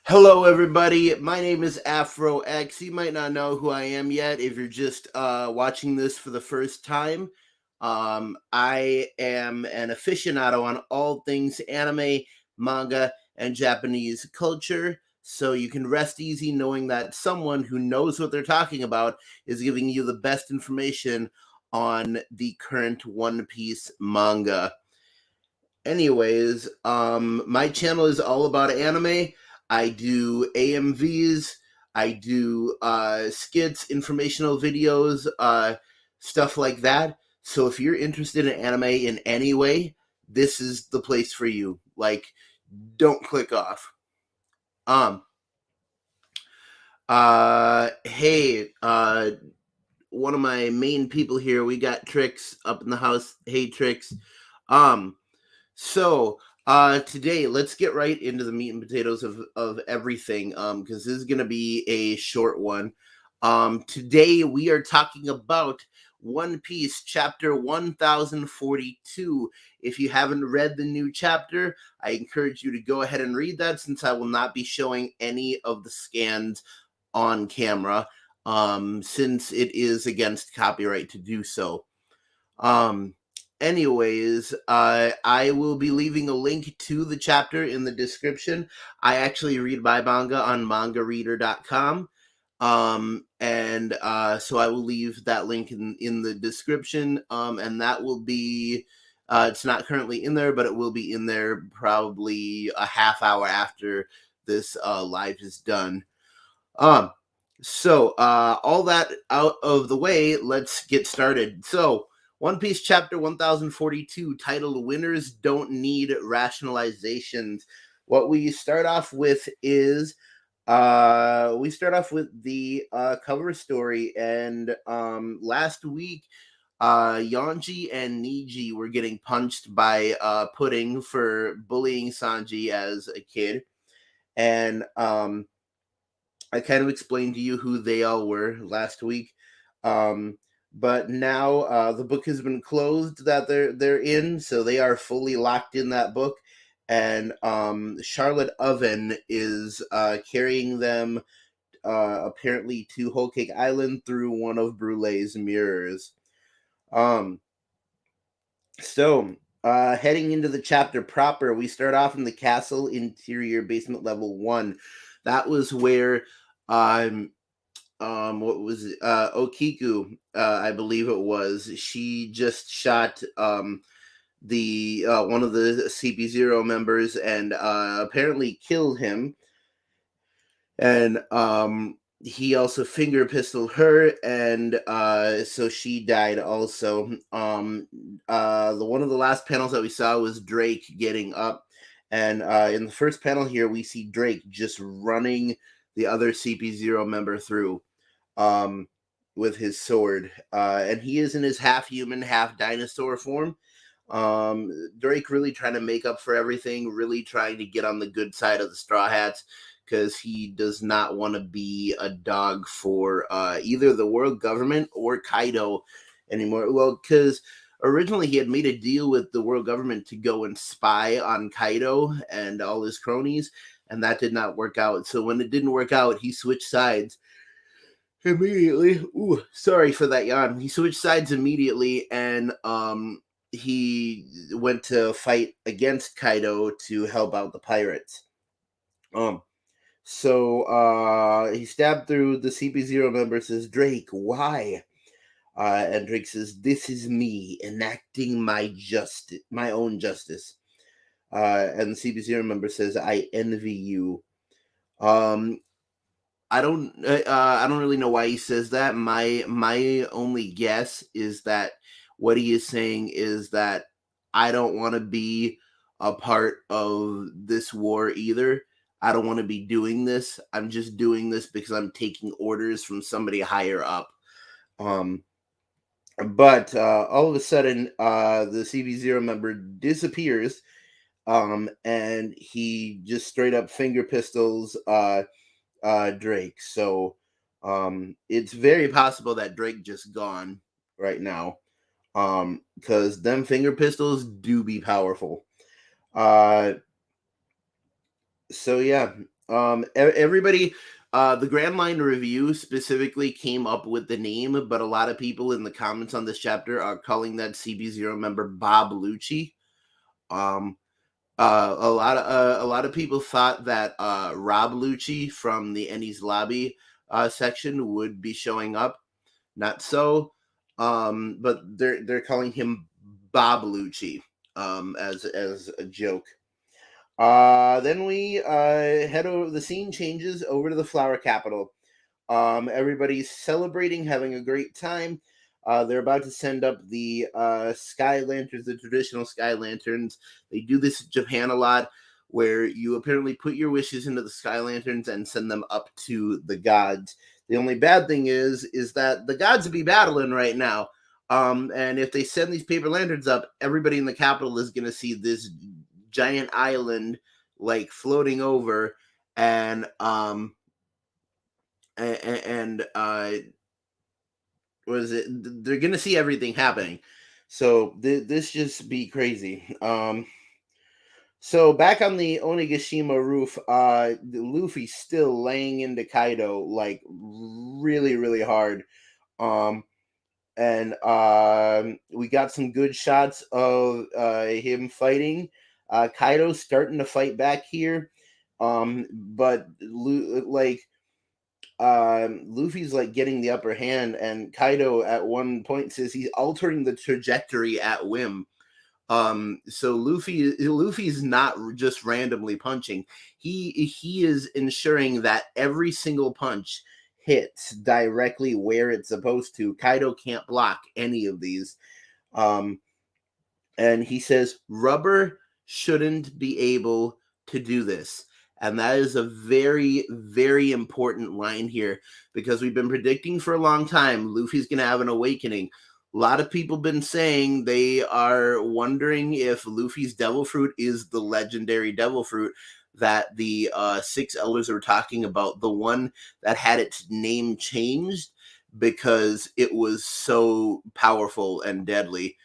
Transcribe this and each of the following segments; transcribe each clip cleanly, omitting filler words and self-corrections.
Hello, everybody. My name is Afro X. You might not know who I am yet if you're just watching this for the first time. I am an aficionado on all things anime, manga, and Japanese culture. So you can rest easy knowing that someone who knows what they're talking about is giving you the best information on the current One Piece manga. Anyways, my channel is all about anime. I do AMVs, I do skits, informational videos, stuff like that. So if you're interested in anime in any way, this is the place for you. Like, don't click off. Um, hey, one of my main people here, we got Trix up in the house. Hey, Trix. Um, So today let's get right into the meat and potatoes of everything. Because this is gonna be a short one. Today we are talking about One Piece chapter 1042. If you haven't read the new chapter, I encourage you to go ahead and read that since I will not be showing any of the scans on camera. Since it is against copyright to do so. Um, Anyways, I will be leaving a link to the chapter in the description. I actually read my manga on mangareader.com. And so I will leave that link in the description. And that will be, it's not currently in there, but it will be in there probably a half hour after this live is done. Um, so all that out of the way, let's get started. So, One Piece chapter 1042, titled Winners Don't Need Rationalizations. What we start off with is we start off with the cover story, and last week Yanji and Niji were getting punched by Pudding for bullying Sanji as a kid. And I kind of explained to you who they all were last week. Um, but now the book has been closed that they're in, so they are fully locked in that book. And Charlotte Oven is carrying them apparently to Whole Cake Island through one of Brulee's mirrors. Um, so heading into the chapter proper, we start off in the castle interior basement level 1. That was where um what was it? Okiku, I believe it was. She just shot the one of the CP0 members and apparently killed him. And he also finger pistoled her, and so she died also. The one of the last panels that we saw was Drake getting up, and in the first panel here we see Drake just running the other CP0 member through um, with his sword, and he is in his half human, half dinosaur form. Drake really trying to make up for everything, really trying to get on the good side of the Straw Hats because he does not want to be a dog for either the world government or Kaido anymore. Well, because originally he had made a deal with the world government to go and spy on Kaido and all his cronies, and that did not work out. So when it didn't work out, he switched sides immediately. Ooh, sorry for that yawn. He switched sides immediately, and he went to fight against Kaido to help out the pirates. Um, so he stabbed through the CP0 member, says, Drake, why? And Drake says, this is me enacting my own justice. And the CP0 member says, I envy you. Um, I don't really know why he says that. My only guess is that what he is saying is that I don't want to be a part of this war either. I don't want to be doing this. I'm just doing this because I'm taking orders from somebody higher up. Um, but all of a sudden, the CV0 member disappears, and he just straight up finger pistols Drake. So it's very possible that Drake just gone right now. Because them finger pistols do be powerful. Uh so yeah. Everybody, the Grand Line Review specifically came up with the name, but a lot of people in the comments on this chapter are calling that CB0 member Bob Lucci. Um, a lot of people thought that Rob Lucci from the Ennie's Lobby section would be showing up. Not so, but they're calling him Bob Lucci as a joke. Then we head over. The scene changes over to the flower capital. Everybody's celebrating, having a great time. They're about to send up the sky lanterns, the traditional sky lanterns. They do this in Japan a lot, where you apparently put your wishes into the sky lanterns and send them up to the gods. The only bad thing is that the gods be battling right now. And if they send these paper lanterns up, everybody in the capital is going to see this giant island like floating over, and was it? They're gonna see everything happening. So this just be crazy. So back on the Onigashima roof, Luffy's still laying into Kaido like really, really hard. Um, and we got some good shots of him fighting. Kaido's starting to fight back here, but Luffy's like getting the upper hand, and Kaido at one point says he's altering the trajectory at whim. So Luffy's not just randomly punching. He is ensuring that every single punch hits directly where it's supposed to. Kaido can't block any of these. And he says rubber shouldn't be able to do this. And that is a very, very important line here, because we've been predicting for a long time Luffy's going to have an awakening. A lot of people been saying they are wondering if Luffy's devil fruit is the legendary devil fruit that the six elders were talking about, the one that had its name changed because it was so powerful and deadly.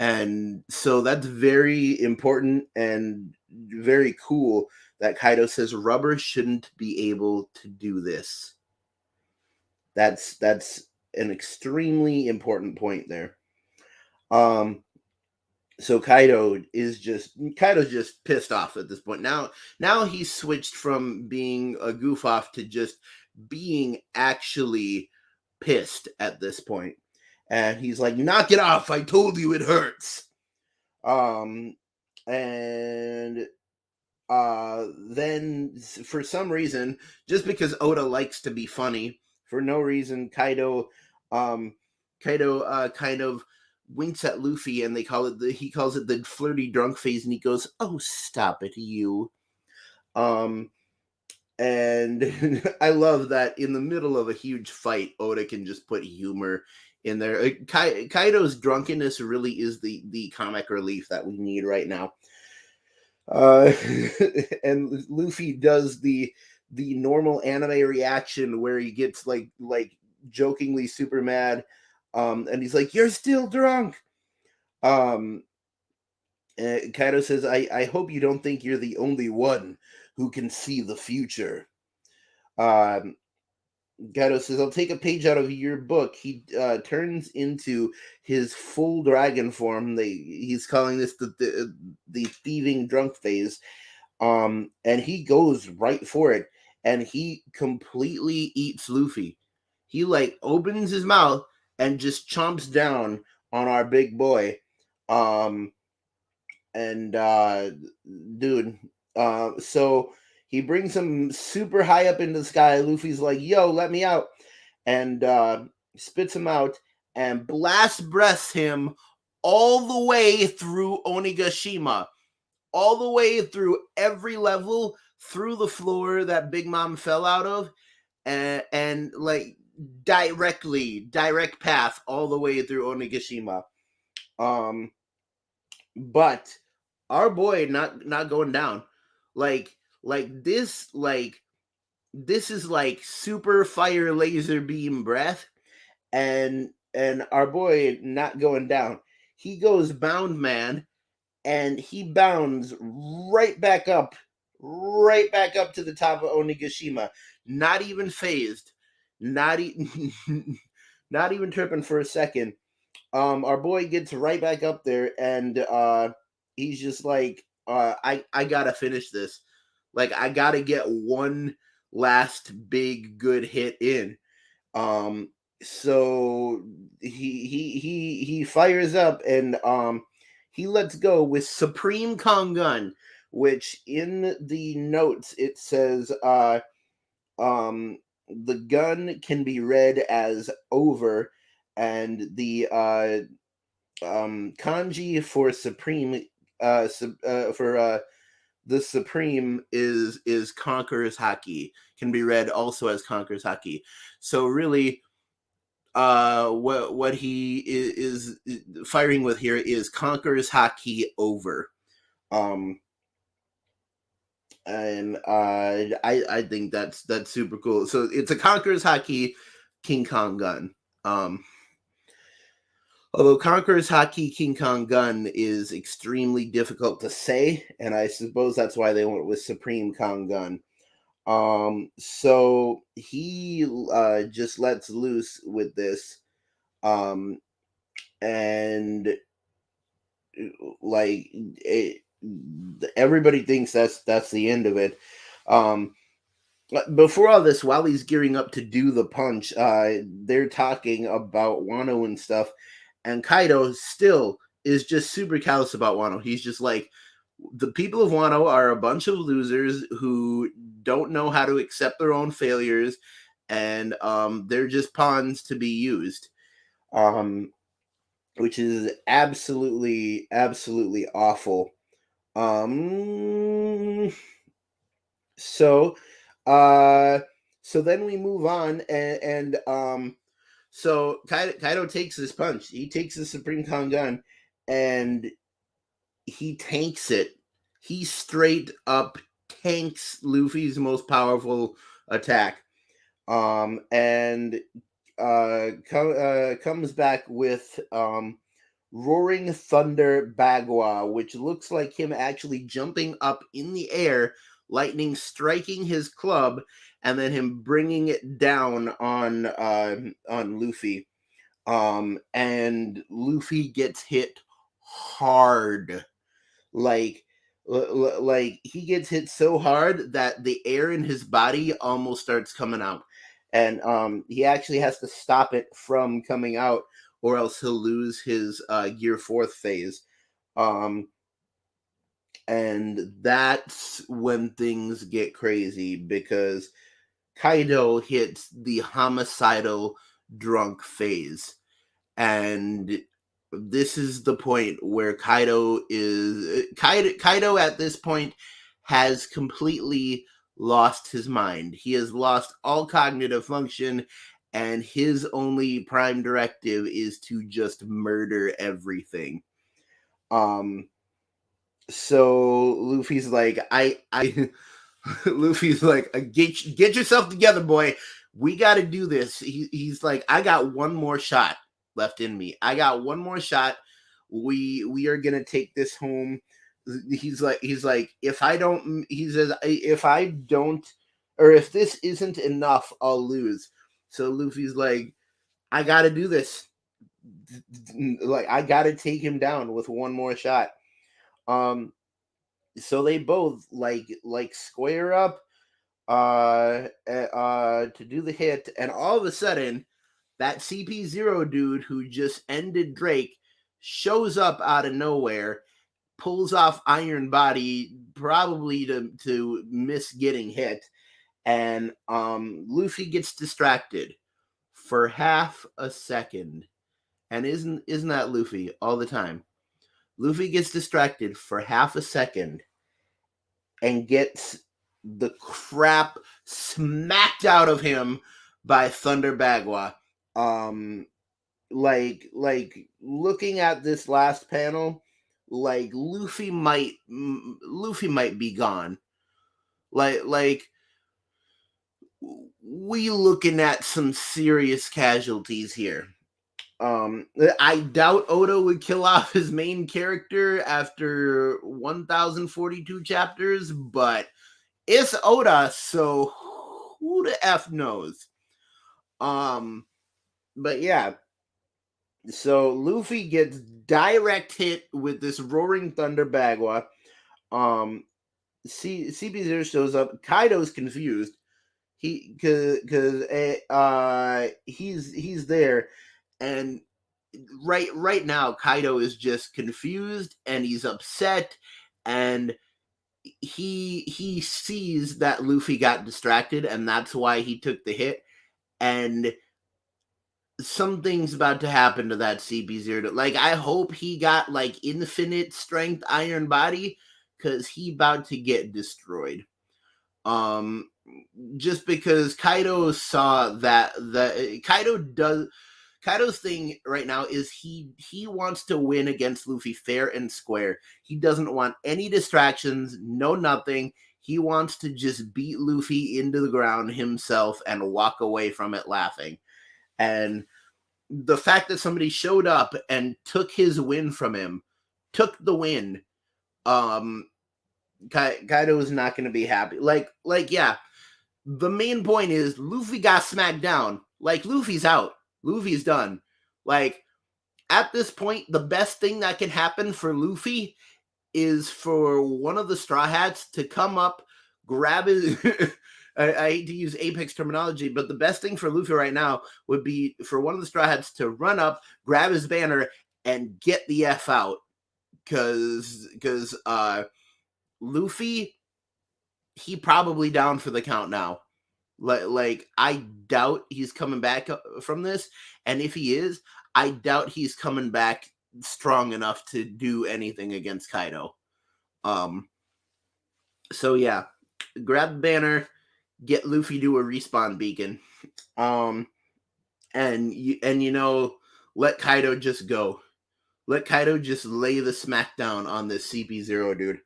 And so that's very important and very cool that Kaido says rubber shouldn't be able to do this. That's an extremely important point there. So Kaido's just pissed off at this point. Now he's switched from being a goof off to just being actually pissed at this point. And he's like, knock it off. I told you it hurts. And then for some reason, just because Oda likes to be funny, for no reason, Kaido kind of winks at Luffy, and he calls it the flirty drunk phase, and he goes, "Oh, stop it, you." And I love that in the middle of a huge fight, Oda can just put humor in there. Kaido's drunkenness really is the comic relief that we need right now. And Luffy does the normal anime reaction where he gets like jokingly super mad, and he's like, "You're still drunk." Kaido says, I hope you don't think you're the only one who can see the future. Kaido says, I'll take a page out of your book. He turns into his full dragon form. He's calling this the thieving drunk phase. And he goes right for it. And he completely eats Luffy. He like opens his mouth and just chomps down on our big boy. And dude, so he brings him super high up into the sky. Luffy's like, yo, let me out. And spits him out and blast breaths him all the way through Onigashima. All the way through every level, through the floor that Big Mom fell out of. And like direct path all the way through Onigashima. But our boy not going down. Like this is like super fire laser beam breath, and our boy not going down. He goes bound man, and he bounds right back up right back up to the top of Onigashima, not even phased, not not even tripping for a second. Our boy gets right back up there, and he's just like, I gotta finish this. Like, I gotta get one last big good hit in. Um, so he fires up, and he lets go with Supreme Kong Gun, which in the notes it says um the gun can be read as over, and the kanji for supreme for the supreme is conquerors haki, can be read also as conquerors haki. So really, what he is firing with here is conquerors haki over. um and I think that's super cool. So it's a conquerors haki King Kong gun. Although Conqueror's Haki King Kong Gun is extremely difficult to say, and I suppose that's why they went with Supreme Kong Gun. So he just lets loose with this, um, and like everybody thinks that's the end of it. Um, before all this, while he's gearing up to do the punch, they're talking about Wano and stuff, and Kaido still is just super callous about Wano. He's just like, the people of Wano are a bunch of losers who don't know how to accept their own failures, and they're just pawns to be used. Um, which is absolutely awful. Um, so, uh, so then we move on, and so Kaido takes this punch. He takes the Supreme Kong Gun, and he tanks it. He straight up tanks Luffy's most powerful attack. And comes back with Roaring Thunder Bagua, which looks like him actually jumping up in the air, lightning striking his club, and then him bringing it down on Luffy. And Luffy gets hit hard, like like he gets hit so hard that the air in his body almost starts coming out, and he actually has to stop it from coming out, or else he'll lose his gear fourth phase. um and that's when things get crazy, because Kaido hits the homicidal drunk phase, and this is the point where Kaido at this point has completely lost his mind. He has lost all cognitive function, and his only prime directive is to just murder everything. Um so Luffy's like, I Luffy's like, get yourself together, boy. We got to do this. He's like, I got one more shot left in me. I got one more shot. We are gonna take this home. He's like, if I don't, he says, if I don't, or if this isn't enough, I'll lose. So Luffy's like, I got to do this. Like, I got to take him down with one more shot. Um, so they both like square up to do the hit, and all of a sudden that CP0 dude who just ended Drake shows up out of nowhere, pulls off Iron Body, probably to miss getting hit, and Luffy gets distracted for half a second. And isn't that Luffy all the time? Luffy gets distracted for half a second and gets the crap smacked out of him by Thunder Bagua. Um, like looking at this last panel, like Luffy might be gone. Like we looking at some serious casualties here. I doubt Oda would kill off his main character after 1042 chapters, but It's Oda, so who the F knows? But yeah, so Luffy gets direct hit with this Roaring Thunder Bagua. Um, CP0 shows up. Kaido's confused. He's there, and right now Kaido is just confused and he's upset, and he sees that Luffy got distracted and that's why he took the hit, and something's about to happen to that CP0. Like, I hope he got like infinite strength iron body, because he about to get destroyed. Um just because Kaido saw that the Kaido's thing right now is he wants to win against Luffy fair and square. He doesn't want any distractions, no nothing. He wants to just beat Luffy into the ground himself and walk away from it laughing. And the fact that somebody showed up and took his win from him, took the win, Kaido is not going to be happy. Yeah, the main point is Luffy got smacked down. Like, Luffy's out. Luffy's done. Like, at this point, the best thing that can happen for Luffy is for one of the Straw Hats to come up, grab his. I hate to use Apex terminology, but the best thing for Luffy right now would be for one of the Straw Hats to run up, grab his banner, and get the F out. Because Luffy, he probably down for the count now. Like, I doubt he's coming back from this, and if he is, I doubt he's coming back strong enough to do anything against Kaido. So yeah, grab the banner, get Luffy to a respawn beacon, and let Kaido just go. Let Kaido just lay the smackdown on this CP0 dude.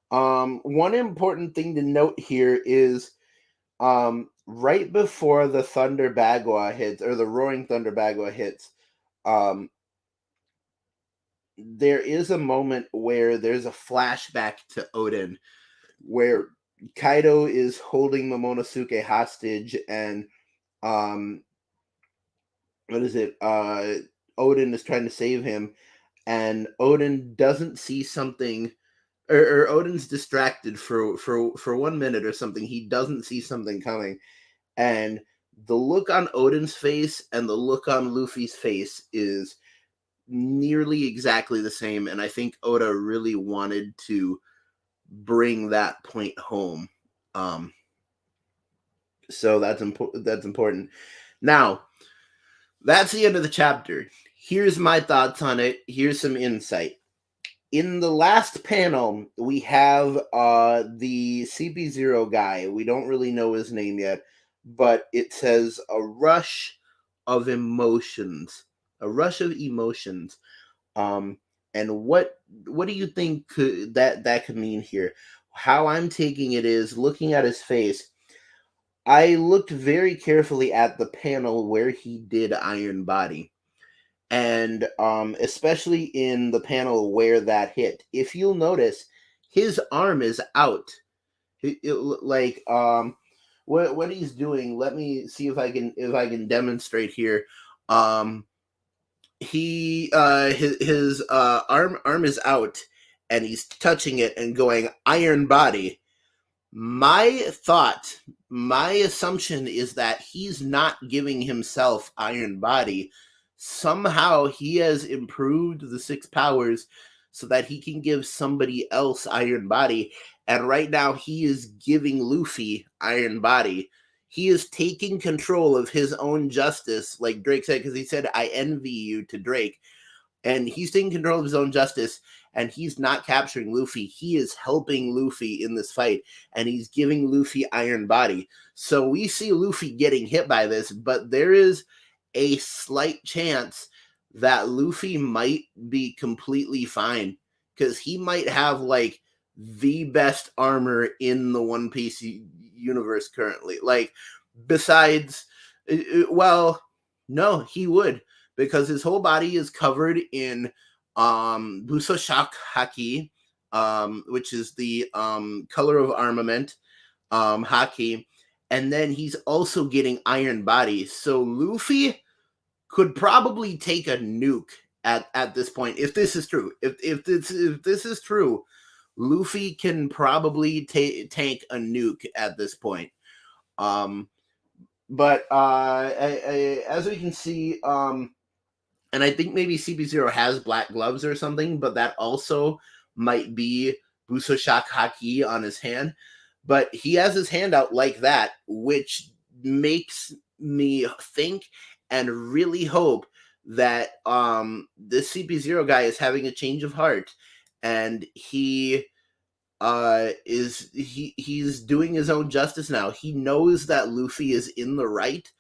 One important thing to note here is, right before the Thunder Bagua hits, or the Roaring Thunder Bagua hits, there is a moment where there's a flashback to Oden, where Kaido is holding Momonosuke hostage, and what is it? Oden is trying to save him, and Oden doesn't see something, or Oden's distracted for 1 minute or something. He doesn't see something coming, and the look on Oden's face and the look on Luffy's face is nearly exactly the same, and I think Oda really wanted to bring that point home. So that's important. Now, that's the end of the chapter. Here's my thoughts on it. Here's some insight. In the last panel, we have the CP0 guy. We don't really know his name yet, but it says a rush of emotions. A rush of emotions. And what do you think that could mean here? How I'm taking it is, looking at his face, I looked very carefully at the panel where he did Iron Body. And especially in the panel where that hit, if you'll notice, his arm is out. What he's doing, let me see if I can demonstrate here. His arm is out, and he's touching it and going Iron Body. My assumption is that he's not giving himself Iron Body. Somehow he has improved the 6 powers so that he can give somebody else Iron Body. And right now he is giving Luffy Iron Body. He is taking control of his own justice, like Drake said, because he said, I envy you to Drake. And he's taking control of his own justice, and he's not capturing Luffy. He is helping Luffy in this fight, and he's giving Luffy Iron Body. So we see Luffy getting hit by this, but there is a slight chance that Luffy might be completely fine, because he might have like the best armor in the One Piece universe currently. Like, besides, well, no, he would, because his whole body is covered in Busoshoku Haki, which is the color of armament. Haki, and then he's also getting Iron Body. So Luffy could probably take a nuke at this point if this is true. If this is true, Luffy can probably tank a nuke at this point. Um, but as we can see, and I think maybe CP0 has black gloves or something, but that also might be Busoshock Haki on his hand. But he has his hand out like that, which makes me think and really hope that this CP0 guy is having a change of heart, and he's doing his own justice now. He knows that Luffy is in the right,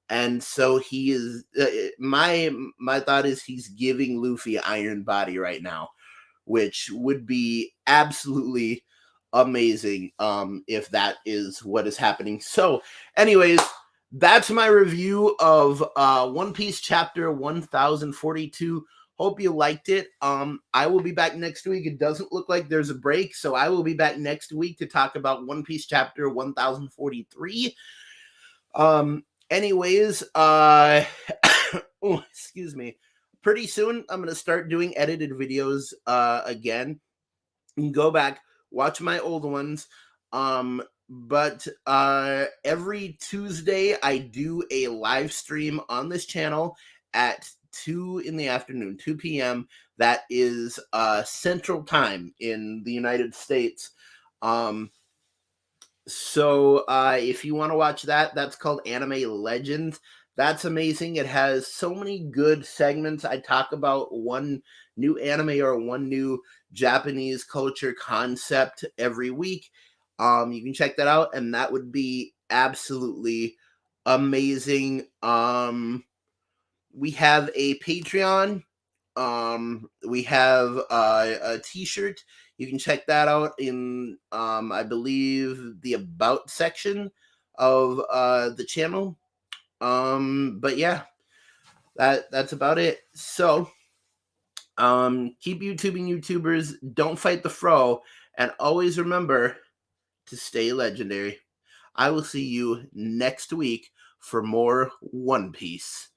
and so he is. My thought is he's giving Luffy Iron Body right now, which would be absolutely amazing if that is what is happening. So, anyways, that's my review of One Piece chapter 1042. Hope you liked it. I will be back next week. It doesn't look like there's a break, so I will be back next week to talk about One Piece chapter 1043. Anyways, oh, excuse me. Pretty soon I'm gonna start doing edited videos again. You can go back, watch my old ones. But every Tuesday I do a live stream on this channel at 2 in the afternoon, 2 p.m. That is Central Time in the United States. So if you want to watch that, that's called Anime Legends. That's amazing. It has so many good segments. I talk about one new anime or one new Japanese culture concept every week. You can check that out, and that would be absolutely amazing. We have a Patreon. We have a t-shirt. You can check that out in I believe the about section of the channel. But yeah, that's about it. So keep YouTubing, YouTubers. Don't fight the fro, and always remember to stay legendary. I will see you next week for more One Piece.